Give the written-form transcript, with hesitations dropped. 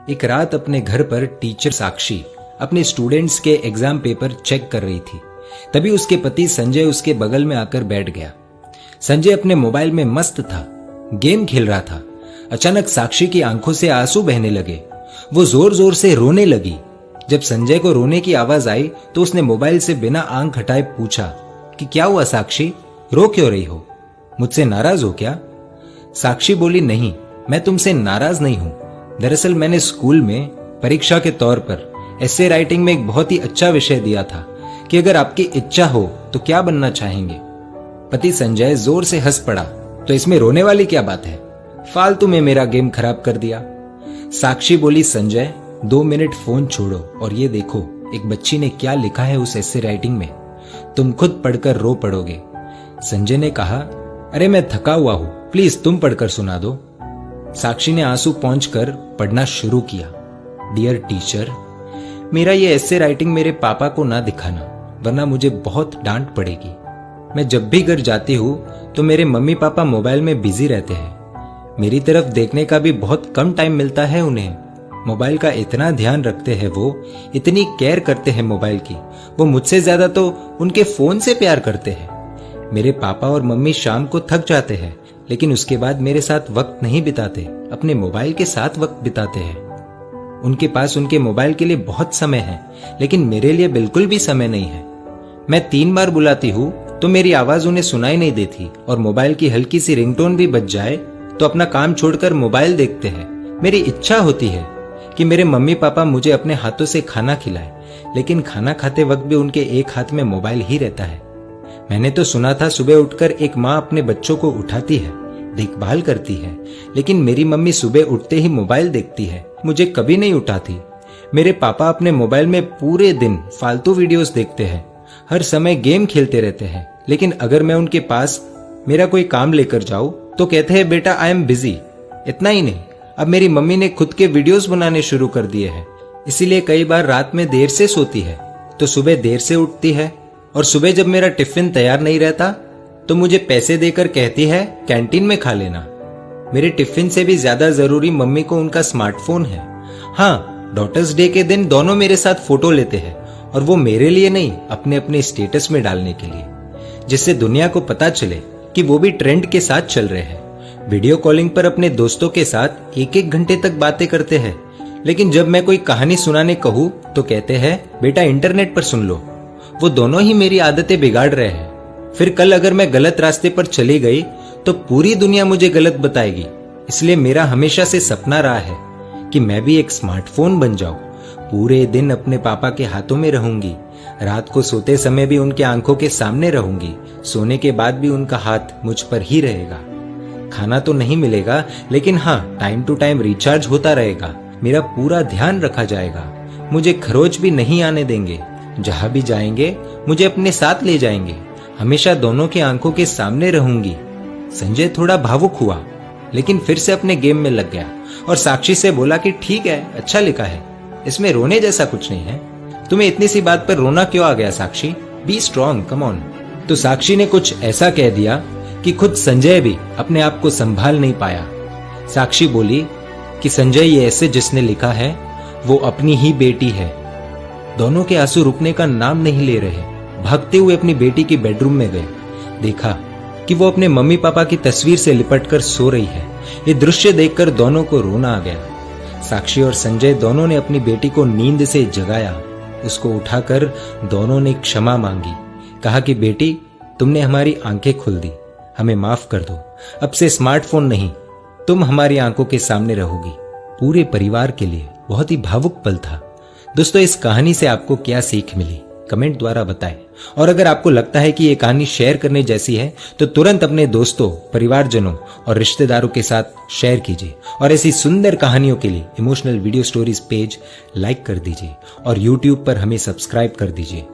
एक रात अपने घर पर टीचर साक्षी अपने स्टूडेंट्स के एग्जाम पेपर चेक कर रही थी। तभी उसके पति संजय उसके बगल में आकर बैठ गया। संजय अपने मोबाइल में मस्त था, गेम खेल रहा था। अचानक साक्षी की आंखों से आंसू बहने लगे। वो जोर जोर से रोने लगी। जब संजय को रोने की आवाज आई तो उसने मोबाइल से बिना आंख हटाए पूछा कि क्या हुआ साक्षी, रो क्यों रही हो? मुझसे नाराज हो क्या? साक्षी बोली, नहीं, मैं तुमसे नाराज नहीं हूं। दरअसल मैंने स्कूल में परीक्षा के तौर पर एसे राइटिंग में एक बहुत ही अच्छा विषय दिया था कि अगर आपकी इच्छा हो तो क्या बनना चाहेंगे। पति संजय जोर से हंस पड़ा। तो इसमें रोने वाली क्या बात है? फालतू में मेरा गेम खराब कर दिया। साक्षी बोली, संजय 2 मिनट फोन छोड़ो और ये देखो एक बच्ची ने क्या लिखा है उस एसे राइटिंग में। तुम खुद पढ़कर रो पड़ोगे। संजय ने कहा, अरे मैं थका हुआ हूं, प्लीज तुम पढ़कर सुना दो। साक्षी ने आंसू पोंछकर पढ़ना शुरू किया। डियर टीचर, मेरा ये एसे राइटिंग मेरे पापा को ना दिखाना, वरना मुझे बहुत डांट पड़ेगी। मैं जब भी घर जाती हूँ तो मेरे मम्मी पापा मोबाइल में बिजी रहते हैं। मेरी तरफ देखने का भी बहुत कम टाइम मिलता है उन्हें। मोबाइल का इतना ध्यान रखते हैं वो, इतनी केयर करते हैं मोबाइल की। वो मुझसे ज्यादा तो उनके फोन से प्यार करते हैं। मेरे पापा और मम्मी शाम को थक जाते हैं, लेकिन उसके बाद मेरे साथ वक्त नहीं बिताते, अपने मोबाइल के साथ वक्त बिताते हैं। उनके पास उनके मोबाइल के लिए बहुत समय है, लेकिन मेरे लिए बिल्कुल भी समय नहीं है। मैं 3 बार बुलाती हूँ तो मेरी आवाज उन्हें सुनाई नहीं देती और मोबाइल की हल्की सी रिंगटोन भी बज जाए तो अपना काम छोड़कर मोबाइल देखते हैं। मेरी इच्छा होती है कि मेरे मम्मी पापा मुझे अपने हाथों से खाना खिलाए, लेकिन खाना खाते वक्त भी उनके एक हाथ में मोबाइल ही रहता है। मैंने तो सुना था सुबह उठकर एक माँ अपने बच्चों को उठाती है, देखभाल करती है, लेकिन मेरी मम्मी सुबह उठते ही मोबाइल देखती है, मुझे कभी नहीं उठाती। मेरे पापा अपने मोबाइल में पूरे दिन फालतू वीडियोस देखते हैं, हर समय गेम खेलते रहते हैं, लेकिन अगर मैं उनके पास मेरा कोई काम लेकर जाऊं तो कहते हैं बेटा आई एम बिजी। इतना ही नहीं, अब मेरी मम्मी ने खुद के वीडियोस बनाने शुरू कर दिए हैं, इसीलिए कई बार रात में देर से सोती है तो सुबह देर से उठती है। और सुबह जब मेरा टिफिन तैयार नहीं रहता तो मुझे पैसे देकर कहती है कैंटीन में खा लेना। मेरे टिफिन से भी ज्यादा जरूरी मम्मी को उनका स्मार्टफोन है। हाँ, डॉटर्स डे के दिन दोनों मेरे साथ फोटो लेते हैं, और वो मेरे लिए नहीं, अपने अपने स्टेटस में डालने के लिए, जिससे दुनिया को पता चले कि वो भी ट्रेंड के साथ चल रहे हैं। वीडियो कॉलिंग पर अपने दोस्तों के साथ 1-1 घंटे तक बातें करते हैं, लेकिन जब मैं कोई कहानी सुनाने कहूँ तो कहते हैं बेटा इंटरनेट पर सुन लो। वो दोनों ही मेरी आदतें बिगाड़ रहे हैं। फिर कल अगर मैं गलत रास्ते पर चली गई तो पूरी दुनिया मुझे गलत बताएगी। इसलिए मेरा हमेशा से सपना रहा है कि मैं भी एक स्मार्टफोन बन जाऊं, पूरे दिन अपने पापा के हाथों में रहूंगी, रात को सोते समय भी उनके आंखों के सामने रहूंगी, सोने के बाद भी उनका हाथ मुझ पर ही रहेगा। खाना तो नहीं मिलेगा, लेकिन हाँ, टाइम टू टाइम रिचार्ज होता रहेगा, मेरा पूरा ध्यान रखा जाएगा, मुझे खरोच भी नहीं आने देंगे, जहां भी जाएंगे मुझे अपने साथ ले जाएंगे, हमेशा दोनों की आंखों के सामने रहूंगी। संजय थोड़ा भावुक हुआ, लेकिन फिर से अपने गेम में लग गया और साक्षी से बोला कि ठीक है, अच्छा लिखा है, इसमें रोने जैसा कुछ नहीं है। तुम्हें इतनी सी बात पर रोना क्यों आ गया Sakshi? Be strong, come on. तो साक्षी ने कुछ ऐसा कह दिया कि खुद संजय भी अपने आप को संभाल नहीं पाया। साक्षी बोली कि संजय, ये ऐसे जिसने लिखा है वो अपनी ही बेटी है। दोनों के आंसू रुकने का नाम नहीं ले रहे। भागते हुए अपनी बेटी की बेडरूम में गए, देखा कि वो अपने मम्मी पापा की तस्वीर से लिपटकर सो रही है। ये दृश्य देखकर दोनों को रोना आ गया। साक्षी और संजय दोनों ने अपनी बेटी को नींद से जगाया। उसको उठाकर दोनों ने क्षमा मांगी, कहा कि बेटी, तुमने हमारी आंखें खोल दी, हमें माफ कर दो। अब से स्मार्टफोन नहीं, तुम हमारी आंखों के सामने रहोगी। पूरे परिवार के लिए बहुत ही भावुक पल था। दोस्तों, इस कहानी से आपको क्या सीख मिली, कमेंट द्वारा बताएं। और अगर आपको लगता है कि ये कहानी शेयर करने जैसी है तो तुरंत अपने दोस्तों, परिवारजनों और रिश्तेदारों के साथ शेयर कीजिए। और ऐसी सुंदर कहानियों के लिए emotional video stories page like कर दीजिए और YouTube पर हमें सब्सक्राइब कर दीजिए।